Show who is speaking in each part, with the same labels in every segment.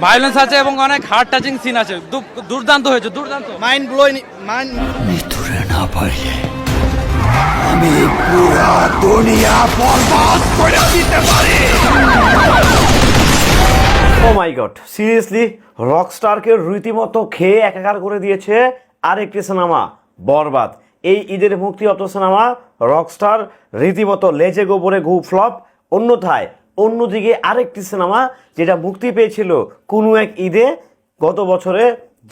Speaker 1: Violence আছে এবং অনেক হার্ট টাচিং সিন আছে। দুর্দান্ত হয়েছে, দুর্দান্ত,
Speaker 2: মাইন্ড ব্লোয়িং। মাইন্ড
Speaker 3: মৃত্যুরে না পাইলে আমি পুরা দুনিয়া বরবাদ করে দিতে পারি। ও মাই গড, সিরিয়াসলি রকস্টারকে রীতিমতো খেয়ে একাকার করে দিয়েছে আরেকটি সিনেমা বরবাদ। এই ঈদের মুক্তিগত সিনেমা রকস্টার রীতিমতো লেজে গোবরে ঘু ফ্লপ। অন্যদিকে আরেকটি সিনেমা যেটা মুক্তি পেয়েছিল কোনো এক ঈদে গত বছরে,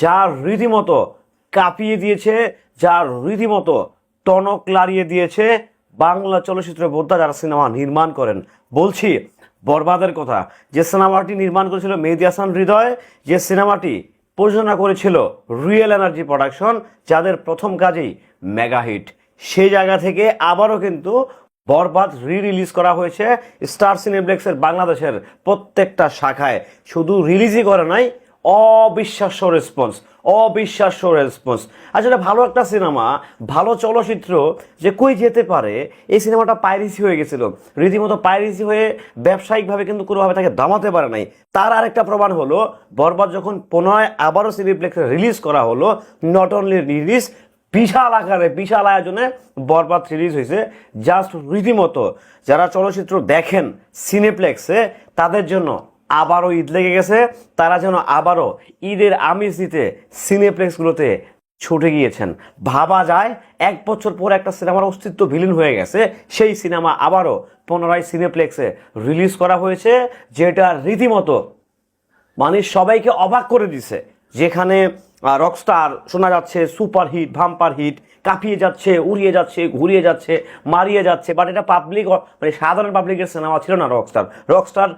Speaker 3: যার রীতিমতো কাঁপিয়ে দিয়েছে, যার রীতিমতো টনক লাড়িয়ে দিয়েছে বাংলা চলচ্চিত্র বোদ্ধা যারা সিনেমা নির্মাণ করেন। বলছি বরবাদের কথা, যে সিনেমাটি নির্মাণ করেছিল মেহেদী হাসান হৃদয়, যে সিনেমাটি প্রযোজনা করেছিল রিয়েল এনার্জি প্রোডাকশন, যাদের প্রথম কাজেই মেগা হিট। সেই জায়গা থেকে আবারও কিন্তু বরবাদ রিলিজ করা হয়েছে স্টার সিনেপ্লেক্সের বাংলাদেশের প্রত্যেকটা শাখায়। শুধু রিলিজই করে নাই, অবিশ্বাস্য রেসপন্স। আসলে ভালো একটা সিনেমা, ভালো চলচ্চিত্র যে কই যেতে পারে, এই সিনেমাটা পাইরেসি হয়ে গেছিল, রীতিমতো পাইরেসি হয়ে ব্যবসায়িকভাবে কিন্তু কোনোভাবে তাকে দামাতে পারে নাই। তার আরেকটা প্রমাণ হলো বরবাদ যখন পুনরায় আবারও সিনেপ্লেক্সে রিলিজ করা হলো, নট অনলি রিলিজ, বিশাল আকারে বিশাল আয়োজনে বরবাদ রিলিজ হয়েছে। জাস্ট রীতিমতো যারা চলচ্চিত্র দেখেন সিনেপ্লেক্সে তাদের জন্য আবারও ঈদ লেগে গেছে। তারা যেন আবারও ঈদের আমেজ দিতে সিনেপ্লেক্সগুলোতে ছুটে গিয়েছেন। ভাবা যায় 1 বছর পর একটা সিনেমার অস্তিত্ব বিলীন হয়ে গেছে, সেই সিনেমা আবারও পুনরায় সিনেপ্লেক্সে রিলিজ করা হয়েছে, যেটা রীতিমতো মানে সবাইকে অবাক করে দিছে। যেখানে রকস্টার শোনা যাচ্ছে সুপার হিট, ভাম্পার হিট, কাঁপিয়ে যাচ্ছে, উড়িয়ে যাচ্ছে, ঘুরিয়ে যাচ্ছে, মারিয়ে যাচ্ছে, বাট এটা পাবলিক মানে সাধারণ পাবলিকের সিনেমা ছিল না। রকস্টার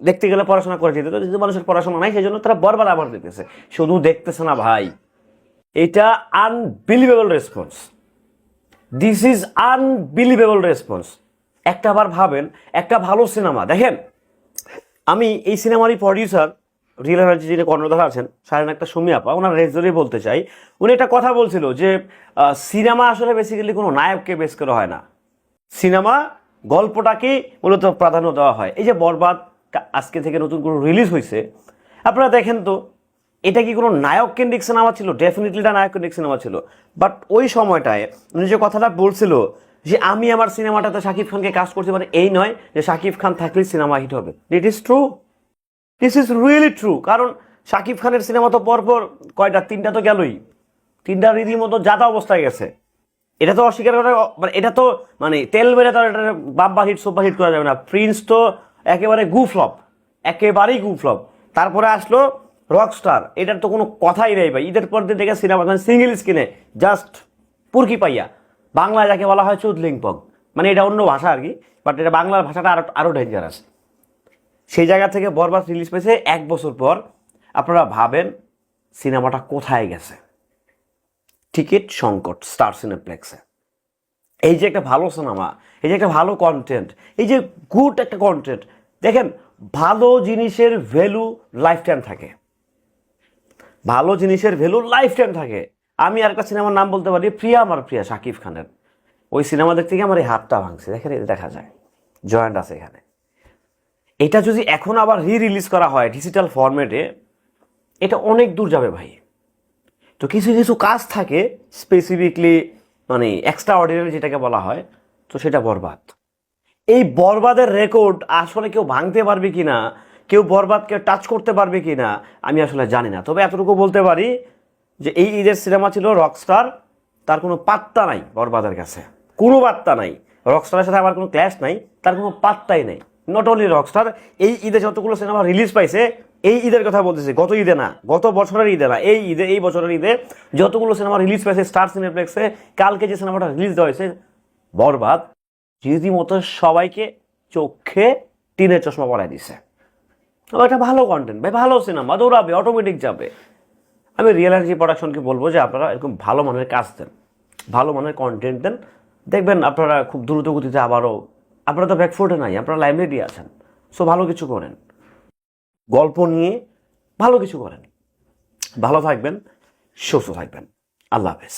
Speaker 3: দেখতে গেলে পড়াশোনা করে যেত, কিন্তু মানুষের পড়াশোনা নাই, সেই জন্য তারা বরবার আবার দেখতেছে। শুধু দেখতেছে না ভাই, এটা unbelievable response. This is unbelievable response. একটা আবার ভাবেন, একটা ভালো সিনেমা দেখেন, আমি এই সিনেমারই প্রডিউসার রিয়েল এনার্জি যিনি কর্ণধার আছেন, সারেন একটা সুমি আপা, ওনার রেজরেই বলতে চাই। উনি একটা কথা বলছিল যে সিনেমা আসলে বেসিক্যালি কোনো নায়ককে বেস করে হয় না, সিনেমা গল্পটাকেই মূলত প্রাধান্য দেওয়া হয়। এই যে বরবাদ আজকে থেকে নতুন করে রিলিজ হয়েছে, আপনারা দেখেন তো, এটা কি কোনো নায়ক কেন্দ্রিক সিনেমা ছিল? ডেফিনেটলি এটা নায়ক কেন্দ্রিক সিনেমা ছিল। বাট ওই সময়টায় উনি যে কথাটা বলছিল যে আমি আমার সিনেমাটাতে শাকিব খানকে কাজ করতে পারি, এই নয় যে শাকিব খান থাকলেই সিনেমা হিট হবে। It is true, this is really true. কারণ শাকিব খানের সিনেমা তো পরপর কয়টা, 3টা তো গেলই, 3টা রীতিমতো যাতা অবস্থায় গেছে। এটা তো অস্বীকার করে, মানে এটা তো মানে তেল মেরে তো এটা বাম্পার হিট সুপার হিট করা যাবে না। প্রিন্স তো একেবারে একেবারেই গুফ্লপ। তারপরে আসলো রকস্টার, এটার তো কোনো কথাই নেই ভাই। ঈদের পর দিন দেখে সিনেমা সিঙ্গেল স্ক্রিনে জাস্ট পুরকি পাইয়া, বাংলায় যাকে বলা হয় চুদলিংপং, মানে এটা অন্য ভাষা আর কি, বাট এটা বাংলার ভাষাটা আরও ডেঞ্জারাস। সেই জায়গা থেকে বরবাদ রিলিজ পেয়েছে 1 বছর পর। আপনারা ভাবেন সিনেমাটা কোথায় গেছে? টিকিট সংকট স্টার সিনেপ্লেক্সে। এই যে একটা ভালো সিনেমা, এই যে একটা ভালো কন্টেন্ট, এই যে গুড একটা কন্টেন্ট, দেখেন ভালো জিনিসের ভ্যালু লাইফ টাইম থাকে, ভালো জিনিসের ভ্যালু লাইফ টাইম থাকে। আমি আর একটা সিনেমার নাম বলতে পারি, প্রিয়া আমার প্রিয়া, শাকিব খানের। ওই সিনেমা দেখতে গিয়ে আমার এই হাতটা ভাঙছে, দেখেন দেখা যায় জয়েন্ট আছে এখানে। এটা যদি এখন আবার রিলিজ করা হয় ডিজিটাল ফরম্যাটে, এটা অনেক দূর যাবে ভাই। তো কিছু কিছু কাজ থাকে স্পেসিফিকলি মানে এক্সট্রা অর্ডিনারি যেটাকে বলা হয়, তো সেটা বরবাদ। এই বরবাদের রেকর্ড আসলে কেউ ভাঙতে পারবে কি না, কেউ বরবাদকে টাচ করতে পারবে কি না, আমি আসলে জানি না। তবে এতটুকু বলতে পারি যে এই ঈদের সিনেমা ছিল রকস্টার, তার কোনো পাত্তা নাই বরবাদের কাছে, কোনো পাত্তা নাই। রকস্টারের সাথে আমার কোনো ক্ল্যাশ নাই, তার কোনো পাত্তাই নেই। নট অনলি রকস্টার, এই ঈদে যতগুলো সিনেমা রিলিজ পাইছে, এই ঈদের কথা বলতেছি, গত ঈদে না, গত বছরের ঈদে না, এই বছরের ঈদে যতগুলো সিনেমা রিলিজ পাইছে স্টার সিনেপ্লেক্সে, কালকে যে সিনেমাটা রিলিজ দেওয়া হয়েছে বরবাদ, রীতিমতো সবাইকে চোখে টিনের চশমা পরাই দিছে। এটা ভালো কন্টেন্ট ভাই, ভালো সিনেমা, দৌড়াবে, অটোমেটিক যাবে। আমি রিয়েল এনার্জি প্রোডাকশনকে বলবো যে আপনারা এরকম ভালো মানের কাজ দেন, ভালো মানের কন্টেন্ট দেন, দেখবেন আপনারা খুব দ্রুত গতিতে আবারও, আপনারা তো ব্যাকফুটে নাই, আপনারা লাইব্রেরি আছেন, সো ভালো কিছু করেন, গল্প নিয়ে ভালো কিছু করেন। ভালো থাকবেন, সুস্থ থাকবেন, আল্লাহ হাফেজ।